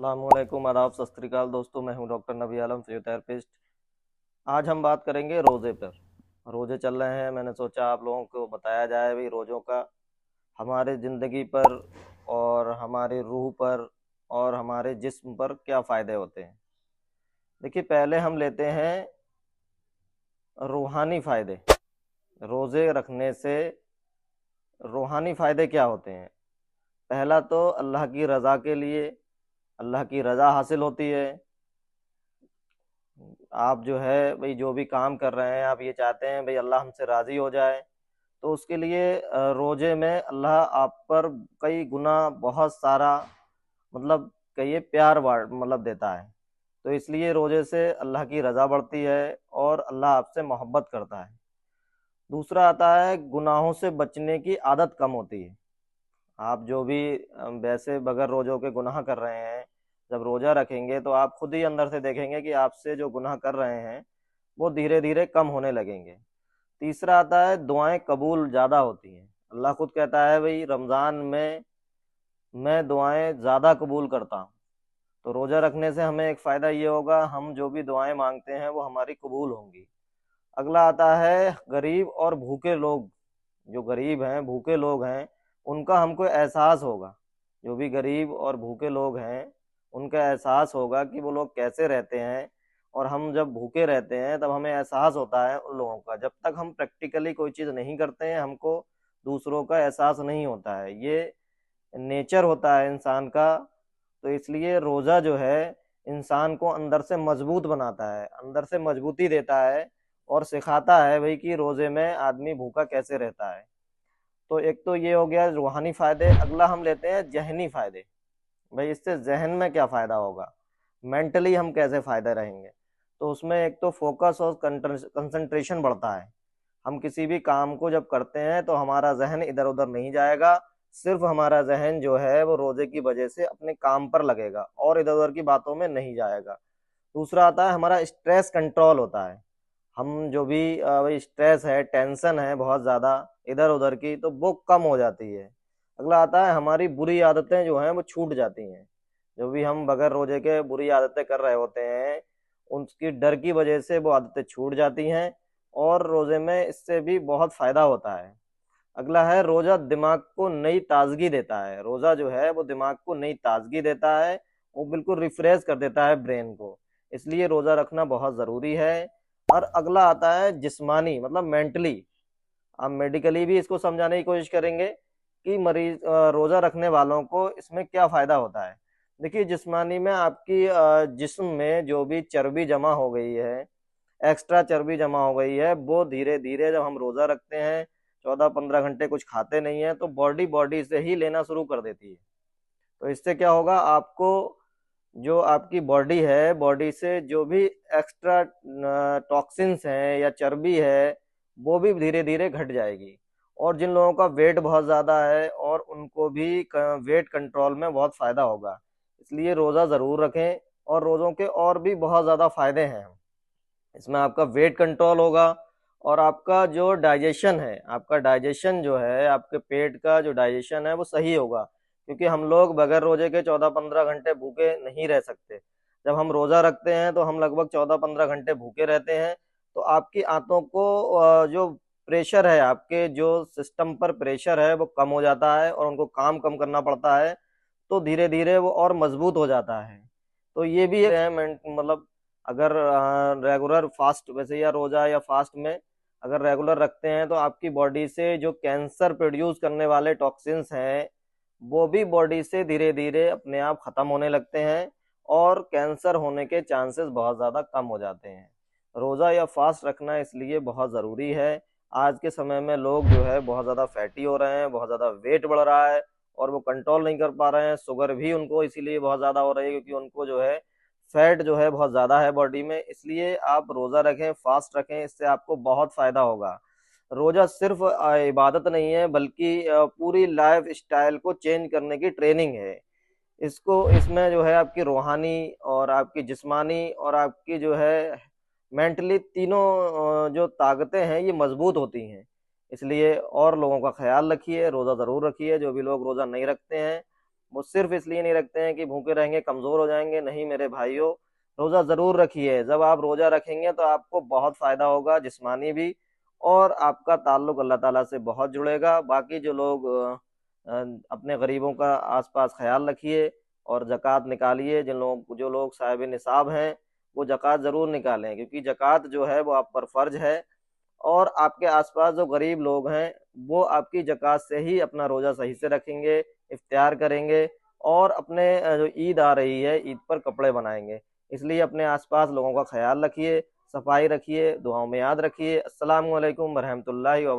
अस्सलामुअलैकुम, आदाब, सत श्री अकाल दोस्तों। मैं हूं डॉक्टर नबी आलम, फिजियोथेरेपिस्ट। आज हम बात करेंगे रोज़े पर। रोज़े चल रहे हैं, मैंने सोचा आप लोगों को बताया जाए भाई रोज़ों का हमारे ज़िंदगी पर और हमारी रूह पर और हमारे जिस्म पर क्या फ़ायदे होते हैं। देखिए, पहले हम लेते हैं रूहानी फ़ायदे। रोज़े रखने से रूहानी फ़ायदे क्या होते हैं? पहला तो अल्लाह की रज़ा के लिए, अल्लाह की रज़ा हासिल होती है। आप जो है भाई जो भी काम कर रहे हैं, आप ये चाहते हैं भाई अल्लाह हमसे राज़ी हो जाए, तो उसके लिए रोज़े में अल्लाह आप पर कई गुना बहुत सारा मतलब कहिए प्यार मतलब देता है। तो इसलिए रोज़े से अल्लाह की रज़ा बढ़ती है और अल्लाह आपसे मोहब्बत करता है। दूसरा आता है गुनाहों से बचने की आदत कम होती है। आप जो भी वैसे बगैर रोज़ों के गुनाह कर रहे हैं, जब रोज़ा रखेंगे तो आप खुद ही अंदर से देखेंगे कि आपसे जो गुनाह कर रहे हैं वो धीरे धीरे कम होने लगेंगे। तीसरा आता है दुआएं कबूल ज़्यादा होती हैं। अल्लाह खुद कहता है भाई रमज़ान में मैं दुआएं ज़्यादा कबूल करता हूँ। तो रोज़ा रखने से हमें एक फ़ायदा ये होगा, हम जो भी दुआएं मांगते हैं वो हमारी कबूल होंगी। अगला आता है गरीब और भूखे लोग। जो गरीब हैं, भूखे लोग हैं, उनका हमको एहसास होगा। जो भी गरीब और भूखे लोग हैं, उनका एहसास होगा कि वो लोग कैसे रहते हैं। और हम जब भूखे रहते हैं तब हमें एहसास होता है उन लोगों का। जब तक हम प्रैक्टिकली कोई चीज़ नहीं करते हैं, हमको दूसरों का एहसास नहीं होता है। ये नेचर होता है इंसान का। तो इसलिए रोज़ा जो है इंसान को अंदर से मजबूत बनाता है, अंदर से मजबूती देता है और सिखाता है भाई कि रोज़े में आदमी भूखा कैसे रहता है। तो एक तो ये हो गया रूहानी फ़ायदे। अगला हम लेते हैं जहनी फ़ायदे। भाई इससे जहन में क्या फ़ायदा होगा, मेंटली हम कैसे फ़ायदे रहेंगे। तो उसमें एक तो फोकस और कंसंट्रेशन बढ़ता है। हम किसी भी काम को जब करते हैं तो हमारा जहन इधर उधर नहीं जाएगा, सिर्फ हमारा जहन जो है वो रोजे की वजह से अपने काम पर लगेगा और इधर उधर की बातों में नहीं जाएगा। दूसरा आता है हमारा स्ट्रेस कंट्रोल होता है। हम जो भी भाई स्ट्रेस है, टेंशन है बहुत ज़्यादा इधर उधर की, तो वो कम हो जाती है। अगला आता है हमारी बुरी आदतें जो हैं वो छूट जाती हैं। जो भी हम बगैर रोजे के बुरी आदतें कर रहे होते हैं, उनकी डर की वजह से वो आदतें छूट जाती हैं और रोजे में इससे भी बहुत फायदा होता है। अगला है रोजा दिमाग को नई ताजगी देता है। रोजा जो है वो दिमाग को नई ताजगी देता है, वो बिल्कुल रिफ्रेश कर देता है ब्रेन को। इसलिए रोजा रखना बहुत जरूरी है। और अगला आता है जिस्मानी मतलब मेंटली। आप मेडिकली भी इसको समझाने की कोशिश करेंगे कि मरीज रोजा रखने वालों को इसमें क्या फायदा होता है। देखिए, जिस्मानी में आपकी जिस्म में जो भी चर्बी जमा हो गई है, एक्स्ट्रा चर्बी जमा हो गई है, वो धीरे धीरे जब हम रोजा रखते हैं 14-15 घंटे कुछ खाते नहीं है तो बॉडी बॉडी से ही लेना शुरू कर देती है। तो इससे क्या होगा, आपको जो आपकी बॉडी है, बॉडी से जो भी एक्स्ट्रा टॉक्सिन्स हैं या चर्बी है वो भी धीरे धीरे घट जाएगी। और जिन लोगों का वेट बहुत ज़्यादा है और उनको भी वेट कंट्रोल में बहुत फ़ायदा होगा। इसलिए रोज़ा ज़रूर रखें। और रोज़ों के और भी बहुत ज़्यादा फ़ायदे हैं। इसमें आपका वेट कंट्रोल होगा और आपका जो डाइजेशन है, आपका डाइजेशन जो है, आपके पेट का जो डाइजेशन है वो सही होगा। क्योंकि हम लोग बगैर रोजे के 14-15 घंटे भूखे नहीं रह सकते। जब हम रोजा रखते हैं तो हम लगभग 14-15 घंटे भूखे रहते हैं। तो आपकी आंतों को जो प्रेशर है, आपके जो सिस्टम पर प्रेशर है वो कम हो जाता है और उनको काम कम करना पड़ता है। तो धीरे धीरे वो और मजबूत हो जाता है। तो ये भी है मतलब अगर रेगुलर फास्ट वैसे या रोजा या फास्ट में अगर रेगुलर रखते हैं तो आपकी बॉडी से जो कैंसर प्रोड्यूस करने वाले टॉक्सिन्स हैं वो भी बॉडी से धीरे धीरे अपने आप खत्म होने लगते हैं और कैंसर होने के चांसेस बहुत ज़्यादा कम हो जाते हैं। रोज़ा या फास्ट रखना इसलिए बहुत ज़रूरी है। आज के समय में लोग जो है बहुत ज़्यादा फैटी हो रहे हैं, बहुत ज़्यादा वेट बढ़ रहा है और वो कंट्रोल नहीं कर पा रहे हैं। शुगर भी उनको इसीलिए बहुत ज़्यादा हो रही है क्योंकि उनको जो है फैट जो है बहुत ज़्यादा है बॉडी में। इसलिए आप रोज़ा रखें, फास्ट रखें, इससे आपको बहुत फ़ायदा होगा। रोज़ा सिर्फ इबादत नहीं है बल्कि पूरी लाइफ स्टाइल को चेंज करने की ट्रेनिंग है। इसको इसमें जो है आपकी रूहानी और आपकी जिस्मानी और आपकी जो है मेंटली तीनों जो ताकतें हैं ये मजबूत होती हैं। इसलिए और लोगों का ख्याल रखिए, रोज़ा ज़रूर रखिए। जो भी लोग रोज़ा नहीं रखते हैं वो सिर्फ इसलिए नहीं रखते हैं कि भूखे रहेंगे कमजोर हो जाएंगे। नहीं मेरे भाइयों, रोजा जरूर रखिए। जब आप रोजा रखेंगे तो आपको बहुत फायदा होगा, जिस्मानी भी, और आपका ताल्लुक अल्लाह ताला से बहुत जुड़ेगा। बाकी जो लोग अपने गरीबों का आसपास ख्याल रखिए और जक़ात निकालिए। जो लोग साहिब निसाब हैं वो जक़ात ज़रूर निकालें, क्योंकि जक़ात जो है वो आप पर फ़र्ज है। और आपके आसपास जो गरीब लोग हैं वो आपकी जक़ात से ही अपना रोज़ा सही से रखेंगे, इफ्तियार करेंगे, और अपने जो ईद आ रही है ईद पर कपड़े बनाएंगे। इसलिए अपने आसपास लोगों का ख्याल रखिए, सफाई रखिए, दुआओं में याद रखिए। अस्सलामु अलैकुम वरहमतुल्लाहि व